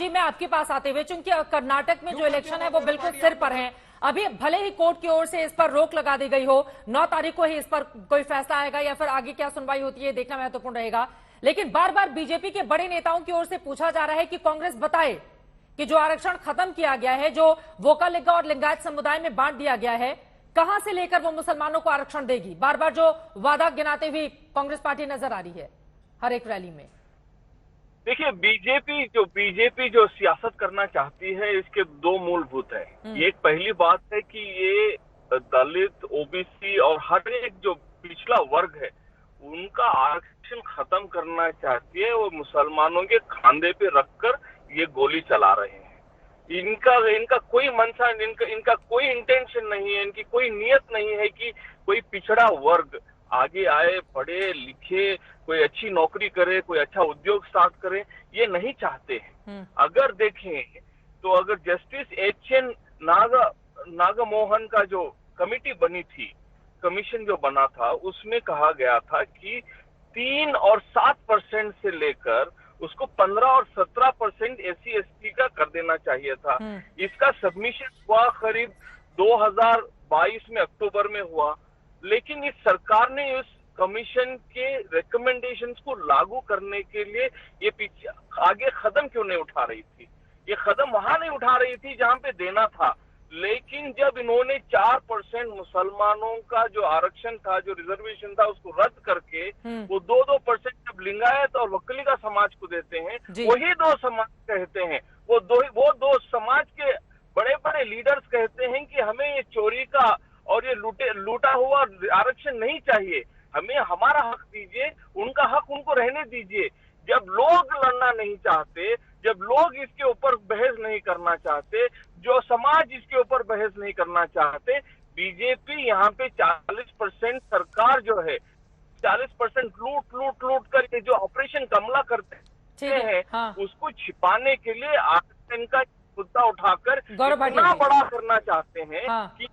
जी, मैं आपके पास आते हुए, चूंकि कर्नाटक में जो इलेक्शन है वो बिल्कुल सिर पर है, अभी भले ही कोर्ट की ओर से इस पर रोक लगा दी गई हो, 9 तारीख को ही इस पर कोई फैसला आएगा या फिर आगे क्या सुनवाई होती है देखना महत्वपूर्ण रहेगा, लेकिन बार बार बीजेपी के बड़े नेताओं की ओर से पूछा जा रहा है कि कांग्रेस बताए कि जो आरक्षण खत्म किया गया है, जो वोकालिगा और लिंगायत समुदाय में बांट दिया गया है, कहां से लेकर वो मुसलमानों को आरक्षण देगी। बार बार जो वादा गिनाते हुए कांग्रेस पार्टी नजर आ रही है हर एक रैली में। देखिए, बीजेपी जो सियासत करना चाहती है, इसके दो मूलभूत है। एक पहली बात है कि ये दलित, ओबीसी और हर एक जो पिछड़ा वर्ग है उनका आरक्षण खत्म करना चाहती है। वो मुसलमानों के खांधे पे रखकर ये गोली चला रहे हैं। इनका कोई मंशा, इनका कोई इंटेंशन नहीं है, इनकी कोई नियत नहीं है कि कोई पिछड़ा वर्ग आगे आए, पढ़े लिखे, कोई अच्छी नौकरी करे, कोई अच्छा उद्योग स्टार्ट करे, ये नहीं चाहते हैं। अगर देखें तो अगर जस्टिस एच.एन. नागमोहन का जो कमिटी बनी थी, कमीशन जो बना था, उसमें कहा गया था कि 3 और 7% से लेकर उसको 15 और 17% SC/ST का कर देना चाहिए था। इसका सबमिशन हुआ करीब 2022 में अक्टूबर में हुआ, लेकिन इस सरकार ने उस कमीशन के रिकमेंडेशंस को लागू करने के लिए ये पीछे आगे कदम क्यों नहीं उठा रही थी। ये कदम वहां नहीं उठा रही थी जहां पे देना था, लेकिन जब इन्होंने 4% मुसलमानों का जो आरक्षण था, जो रिजर्वेशन था, उसको रद्द करके वो 2% जब लिंगायत और वकलीगा समाज को देते हैं, वही दो समाज कहते हैं, वो दो समाज के बड़े बड़े लीडर्स कहते हैं कि हमें ये चोरी का और ये लूटा हुआ आरक्षण नहीं चाहिए, हमें हमारा हक दीजिए, उनका हक उनको रहने दीजिए। जब लोग लड़ना नहीं चाहते, जब लोग इसके ऊपर बहस नहीं करना चाहते, जो समाज इसके ऊपर बहस नहीं करना चाहते, बीजेपी यहाँ पे 40% सरकार जो है 40% लूट करके जो ऑपरेशन कमला करते हैं, उसको छिपाने के लिए आरक्षण का मुद्दा उठाकर इतना बड़ा करना चाहते हैं कि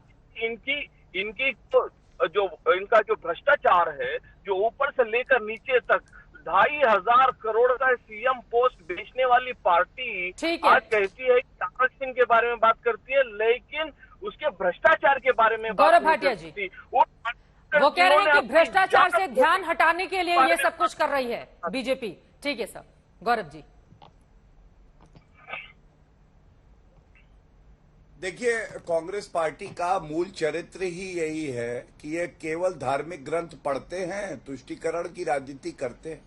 इनका जो भ्रष्टाचार है, जो ऊपर से लेकर नीचे तक 2,500 करोड़ का सीएम पोस्ट बेचने वाली पार्टी आज कहती है कि आरक्षण के बारे में बात करती है, लेकिन उसके भ्रष्टाचार के बारे में बात गौरव भाटिया जी वो कह रहे हैं कि भ्रष्टाचार से ध्यान हटाने के लिए ये सब कुछ कर रही है बीजेपी। ठीक है सर, गौरव जी। देखिए, कांग्रेस पार्टी का मूल चरित्र ही यही है कि ये केवल धार्मिक ग्रंथ पढ़ते हैं, तुष्टीकरण की राजनीति करते हैं,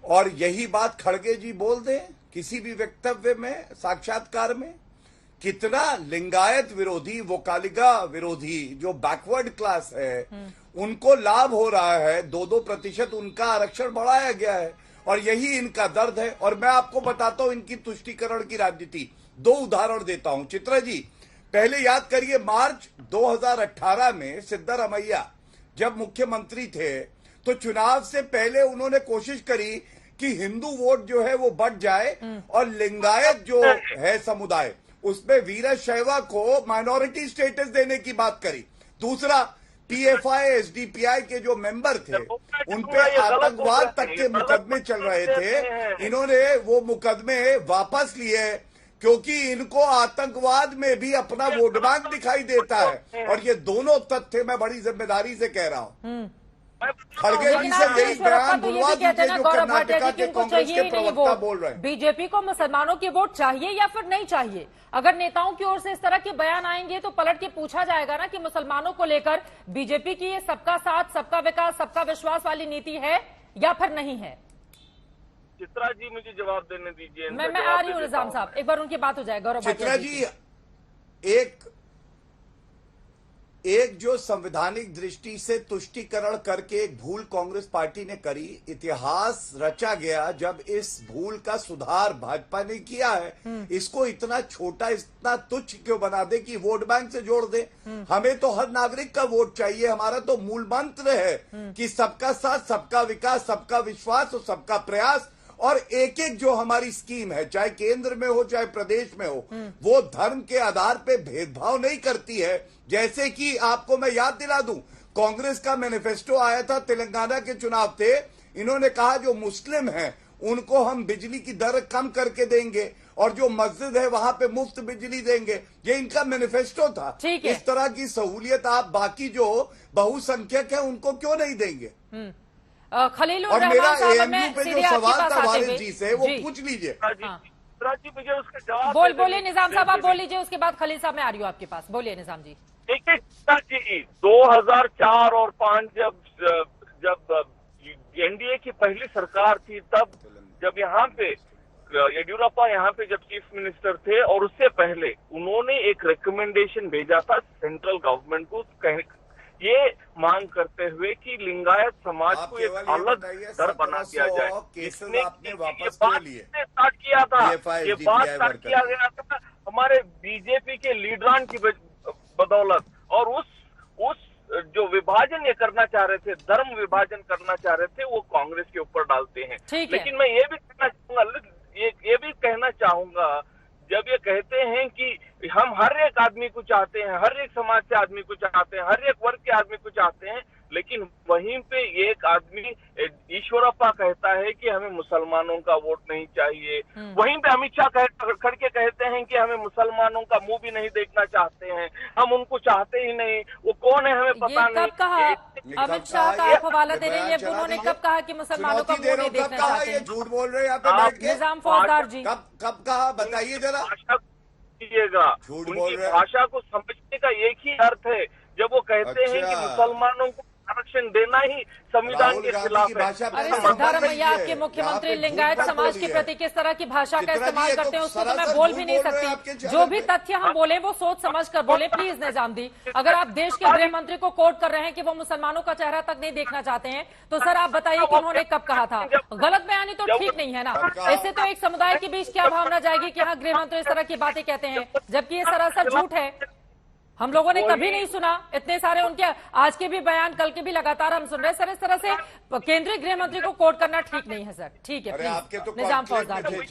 और यही बात खड़गे जी बोल दें किसी भी वक्तव्य में, साक्षात्कार में। कितना लिंगायत विरोधी, वोकालिगा विरोधी जो बैकवर्ड क्लास है उनको लाभ हो रहा है। 2% उनका आरक्षण बढ़ाया गया है और यही इनका दर्द है। और मैं आपको बताता हूं इनकी तुष्टीकरण की राजनीति। 2 उदाहरण देता हूं। चित्रा जी, पहले याद करिए, मार्च 2018 में सिद्धारमैया जब मुख्यमंत्री थे तो चुनाव से पहले उन्होंने कोशिश करी कि हिंदू वोट जो है वो बढ़ जाए और लिंगायत जो है समुदाय, उसमें वीरशैव को माइनॉरिटी स्टेटस देने की बात करी। दूसरा, PFI SDPI के जो मेंबर थे उन पे आतंकवाद तक के मुकदमे चल रहे थे, इन्होंने वो मुकदमे वापस लिए क्योंकि इनको आतंकवाद में भी अपना वोट बैंक दिखाई देता है। और ये दोनों तथ्य मैं बड़ी जिम्मेदारी से कह रहा हूं। खड़गे जी से यही बयान बुलवा दीजिए जो कर्नाटका के कांग्रेस के प्रवक्ता बोल रहे हैं। बीजेपी को मुसलमानों की वोट चाहिए या फिर नहीं चाहिए? अगर नेताओं की ओर से इस तरह के बयान आएंगे तो पलट के पूछा जाएगा ना कि मुसलमानों को लेकर बीजेपी की ये सबका साथ, सबका विकास, सबका विश्वास वाली नीति है या फिर नहीं है। चित्रा जी, मुझे जवाब देने दीजिए। मैं आ रही हूँ निजाम साहब, एक बार उनकी बात हो जाए। गौरव चित्रा जी, एक जो संवैधानिक दृष्टि से तुष्टीकरण करके एक भूल कांग्रेस पार्टी ने करी, इतिहास रचा गया जब इस भूल का सुधार भाजपा ने किया है। इसको इतना छोटा, इतना तुच्छ क्यों बना दे कि वोट बैंक से जोड़ दे। हमें तो हर नागरिक का वोट चाहिए। हमारा तो मूल मंत्र है कि सबका साथ, सबका विकास, सबका विश्वास और सबका प्रयास। और एक एक जो हमारी स्कीम है, चाहे केंद्र में हो चाहे प्रदेश में हो, वो धर्म के आधार पे भेदभाव नहीं करती है। जैसे कि आपको मैं याद दिला दूं, कांग्रेस का मैनिफेस्टो आया था, तेलंगाना के चुनाव थे, इन्होंने कहा जो मुस्लिम हैं उनको हम बिजली की दर कम करके देंगे और जो मस्जिद है वहां पे मुफ्त बिजली देंगे। ये इनका मैनिफेस्टो था। ठीक है। इस तरह की सहूलियत आप बाकी जो बहुसंख्यक है उनको क्यों नहीं देंगे? खलीलुर और मेरा रहमान साहब, एएमयू मैं पे जो सीधे आपके सवाल पास था आते वारिस हुए- जी से वो जी। पूछ लीजिए। जी मुझे उसका जवाब बोलिए निजाम साहब, आप बोल लीजिए, उसके बाद खलील साहब मैं आ रही हूँ आपके पास। बोलिए निजाम जी। देखिए जी, 2004 और 5 जब एनडीए की पहली सरकार थी, तब जब यहाँ पे येडियुरप्पा यहाँ पे जब चीफ मिनिस्टर थे, और उससे पहले उन्होंने एक रिकमेंडेशन भेजा था सेंट्रल गवर्नमेंट को, ये मांग करते हुए कि लिंगायत समाज आप को एक केवल ये अलग बताइए, दर बना दिया 1700 जाए। केसेस इसने आपने वापस ये क्यों बात लिए? स्टार्ट किया था, PFI, ये बात GPI स्टार्ट वर्कर। किया गया था हमारे बीजेपी के लीडरान की बदौलत, और उस जो विभाजन ये करना चाह रहे थे, धर्म विभाजन करना चाह रहे थे, वो कांग्रेस के ऊपर डालते हैं। ठीक है। लेकिन मैं ये भी कहना चाहूंगा, जब ये कहते हैं कि हम हर एक आदमी को चाहते हैं, हर एक समाज से आदमी को चाहते हैं, हर एक वर्ग के आदमी को चाहते हैं, लेकिन वहीं पे एक आदमी ईश्वरप्पा कहता है कि हमें मुसलमानों का वोट नहीं चाहिए। वहीं पे अमित शाह खड़ के कहते हैं कि हमें मुसलमानों का मुंह भी नहीं देखना चाहते हैं, हम उनको चाहते ही नहीं। वो कौन है हमें पता ये नहीं। कब कहा? अमित शाह का आप हवाला दे रहे हैं, चला उन्होंने दीजिए। कब कहा कि मुसलमानों का चुनौती दे मुंह रहा नहीं हूं, कब देखना कहा? चाहते ये हैं? झूठ बोल रहे हैं यहाँ पे बैठ के। निजाम फौजदार जी, कब कहा बताइए जरा। भाषा कीजिएगा, झूठ बोल उनकी रहे हैं। भाषा को समझने का एक ही अर्थ है, जब वो कहते हैं कि अच्छा। मुसलमानों को आरक्षण देना ही संविधान राहुल के गांधी खिलाफ की है। भाषा पे अरे तो सिद्धारमैया, समझ आपके लीजिए। मुख्यमंत्री यहाँ पे लिंगायत झूठ मत समाज के बोलिए। प्रति किस तरह की भाषा का चित्रा जी, इस्तेमाल ये तो करते हैं उसको तो मैं सरासर बोल भी झूठ नहीं बोल रहे हैं सकती। आपके जो चैनल भी पे। तथ्य हम बोले वो सोच समझ कर बोले प्लीज निजाम दी। अगर आप देश के गृह मंत्री को कोट कर रहे हैं कि वो मुसलमानों का चेहरा तक नहीं देखना चाहते हैं, तो सर आप बताइए कि उन्होंने कब कहा था? गलत बयानी तो ठीक नहीं है ना। इससे तो एक समुदाय के बीच क्या भावना जाएगी कि हाँ गृह मंत्री इस तरह की बातें कहते हैं, जबकि ये सरासर झूठ है। हम लोगों ने कभी नहीं सुना इतने सारे उनके, आज के भी बयान, कल के भी लगातार हम सुन रहे हैं। सर इस तरह से केंद्रीय गृह मंत्री को कोट करना ठीक नहीं है सर। ठीक है, अरे आपके तो प्लीज निजाम कॉन्फ्लिक्ट फौजदार में जी। थे